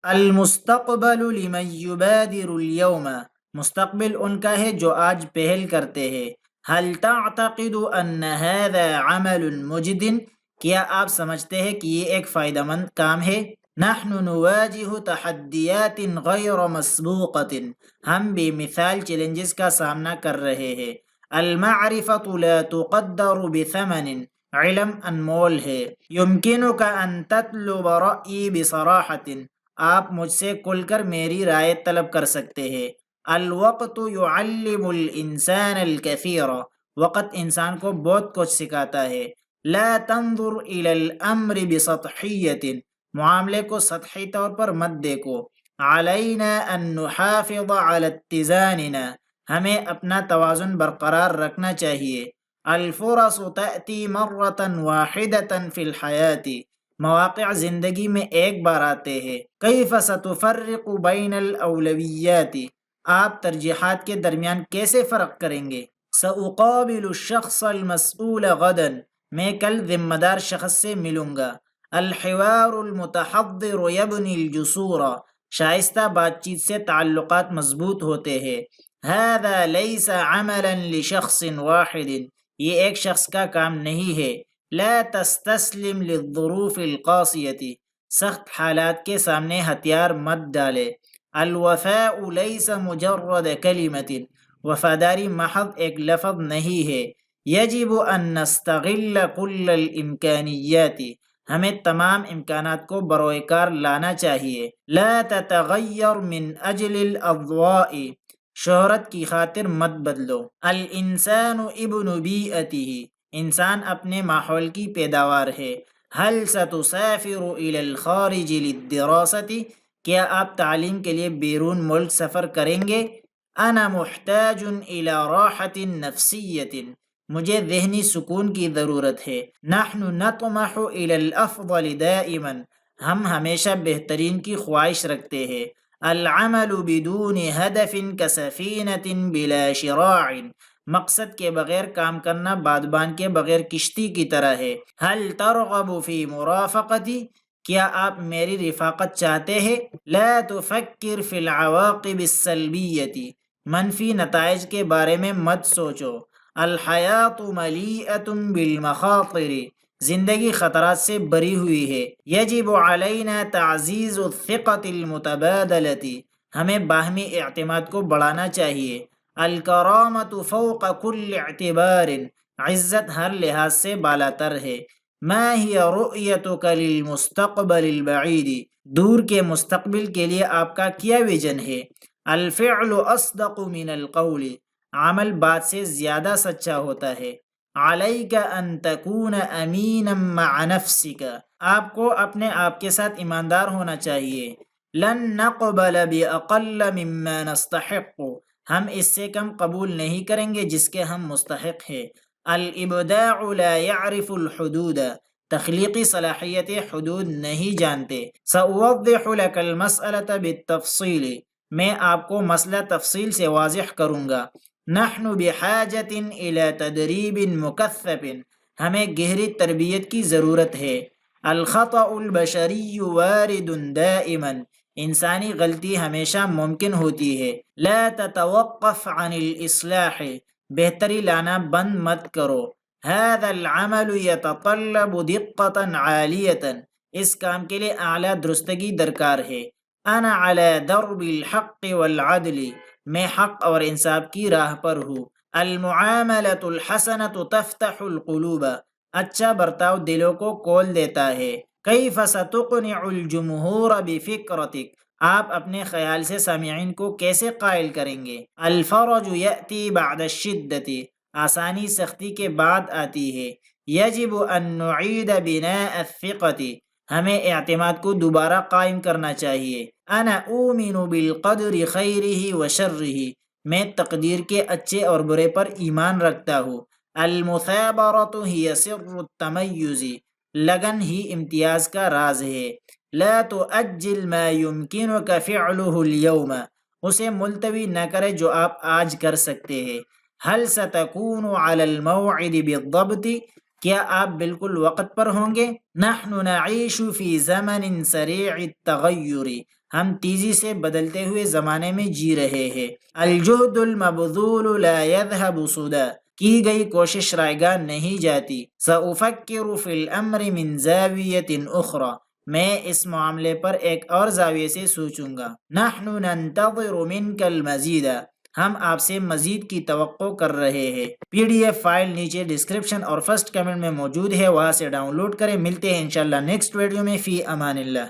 المستقبل لمن یبادر اليوم، مستقبل ان کا ہے جو آج پہل کرتے ہیں۔ هل تعتقد ان هذا عمل مجد، کیا آپ سمجھتے ہیں کہ یہ ایک فائدہ مند کام ہے؟ نحن نواجه تحدیات غیر مسبوقت، ہم بے مثال چیلنجز کا سامنا کر رہے ہیں۔ المعرفت لا تقدر بثمن، علم انمول ہے۔ یمکنک ان تطلب رأیی بصراحت، آپ مجھ سے کھل کر میری رائے طلب کر سکتے ہیں۔ الوقت یعلم الانسان الکثیر، وقت انسان کو بہت کچھ سکھاتا ہے۔ لا تنظر الی الامر بسطحیت، معاملے کو سطحی طور پر مت دیکھو۔ علینا ان نحافظ علی اتزاننا، ہمیں اپنا توازن برقرار رکھنا چاہیے۔ الفرص تأتی مرۃ واحدۃ فی الحیاۃ، مواقع زندگی میں ایک بار آتے ہیں۔ کیف ستفرق بین الاولویات، آپ ترجیحات کے درمیان کیسے فرق کریں گے؟ سأقابل الشخص المسؤول غدا، میں کل ذمہ دار شخص سے ملوں گا۔ الحوار المتحضر یبنی الجسور، شائستہ بات چیت سے تعلقات مضبوط ہوتے ہیں۔ هذا ليس عملا لشخص واحد، یہ ایک شخص کا کام نہیں ہے۔ لا تستسلم للظروف القاسیة، سخت حالات کے سامنے ہتھیار مت ڈالے۔ الوفاء ليس مجرد کلمۃ، وفاداری محض ایک لفظ نہیں ہے۔ یجب ان نستغل کل الامکانیات، ہمیں تمام امکانات کو بروئے کار لانا چاہیے۔ لا تتغیر من اجل الاضواء، شہرت کی خاطر مت بدلو۔ الانسان ابن بیئتہ، انسان اپنے ماحول کی پیداوار ہے۔ هل ستسافر الى الخارج للدراسة، کیا آپ تعلیم کے لیے بیرون ملک سفر کریں گے؟ انا محتاج الى راحة نفسیة، مجھے ذہنی سکون کی ضرورت ہے۔ نحن نطمح الى الافضل دائما، ہم ہمیشہ بہترین کی خواہش رکھتے ہیں۔ العمل بدون هدف كسفینة بلا شراع، مقصد کے بغیر کام کرنا بادبان کے بغیر کشتی کی طرح ہے۔ هل ترغب فی مرافقتی، کیا آپ میری رفاقت چاہتے ہیں؟ لا تفکر فی العواقب السلبیۃ، منفی نتائج کے بارے میں مت سوچو۔ الحیات ملیئۃ بالمخاطر، زندگی خطرات سے بری ہوئی ہے۔ یجب علینا تعزیز الثقۃ المتبادلۃ، ہمیں باہمی اعتماد کو بڑھانا چاہیے۔ الکرامۃ فوق کل اعتبار، عزت ہر لحاظ سے بالاتر ہے۔ ما ہی رؤیتک للمستقبل البعید، دور کے مستقبل کے لیے آپ کا کیا ویژن ہے؟ الفعل اصدق من القول، عمل بات سے زیادہ سچا ہوتا ہے۔ علیک ان تکون امینا مع نفسک، آپ کو اپنے آپ کے ساتھ ایماندار ہونا چاہیے۔ لن نقبل باقل مما نستحق، ہم اس سے کم قبول نہیں کریں گے جس کے ہم مستحق ہیں۔ الابداع لا يعرف الحدود، تخلیقی صلاحیت حدود نہیں جانتے۔ سأوضح لك المسألة بالتفصیل، میں آپ کو مسئلہ تفصیل سے واضح کروں گا۔ نحن بحاجة الى تدریب مکثف، ہمیں گہری تربیت کی ضرورت ہے۔ الخطأ البشری وارد دائما، انسانی غلطی ہمیشہ ممکن ہوتی ہے۔ لا تتوقف عن الاصلاح، بہتری لانا بند مت کرو۔ هذا العمل يتطلب دقة عالية، اس کام کے لیے اعلیٰ درستگی درکار ہے۔ انا على درب الحق والعدل، میں حق اور انصاف کی راہ پر ہوں۔ المعاملة الحسنة تفتح القلوب، اچھا برتاؤ دلوں کو کھول دیتا ہے۔ کیف ستقنع الجمہور بفکرتک، آپ اپنے خیال سے سامعین کو کیسے قائل کریں گے؟ الفرج یأتی بعد الشدۃ، آسانی سختی کے بعد آتی ہے۔ یجب ان نعید بناء الثقۃ، ہمیں اعتماد کو دوبارہ قائم کرنا چاہیے۔ انا اؤمن بالقدر خیرہ وشرہ، میں تقدیر کے اچھے اور برے پر ایمان رکھتا ہوں۔ المثابرۃ ہی سر التمیز، لگن ہی امتیاز کا راز ہے۔ لا تؤجل ما يمكنك فعله اليوم، اسے ملتوی نہ کرے جو آپ آج کر سکتے ہیں۔ هل ستكون على الموعد بالضبط، کیا آپ بالکل وقت پر ہوں گے؟ نحن نعيش في زمن سريع التغير، ہم تیزی سے بدلتے ہوئے زمانے میں جی رہے ہیں۔ الجہد المبذول لا يذهب سدى، کی گئی کوشش رائے گاہ نہیں جاتی۔ سأفکر فی الامر من زاویۃ اخری، میں اس معاملے پر ایک اور زاویے سے سوچوں گا۔ نحن ننتظر منک المزید، ہم آپ سے مزید کی توقع کر رہے ہیں۔ PDF فائل نیچے ڈسکرپشن اور فرسٹ کمنٹ میں موجود ہے، وہاں سے ڈاؤن لوڈ کریں۔ ملتے ہیں انشاءاللہ نیکسٹ ویڈیو میں۔ فی امان اللہ۔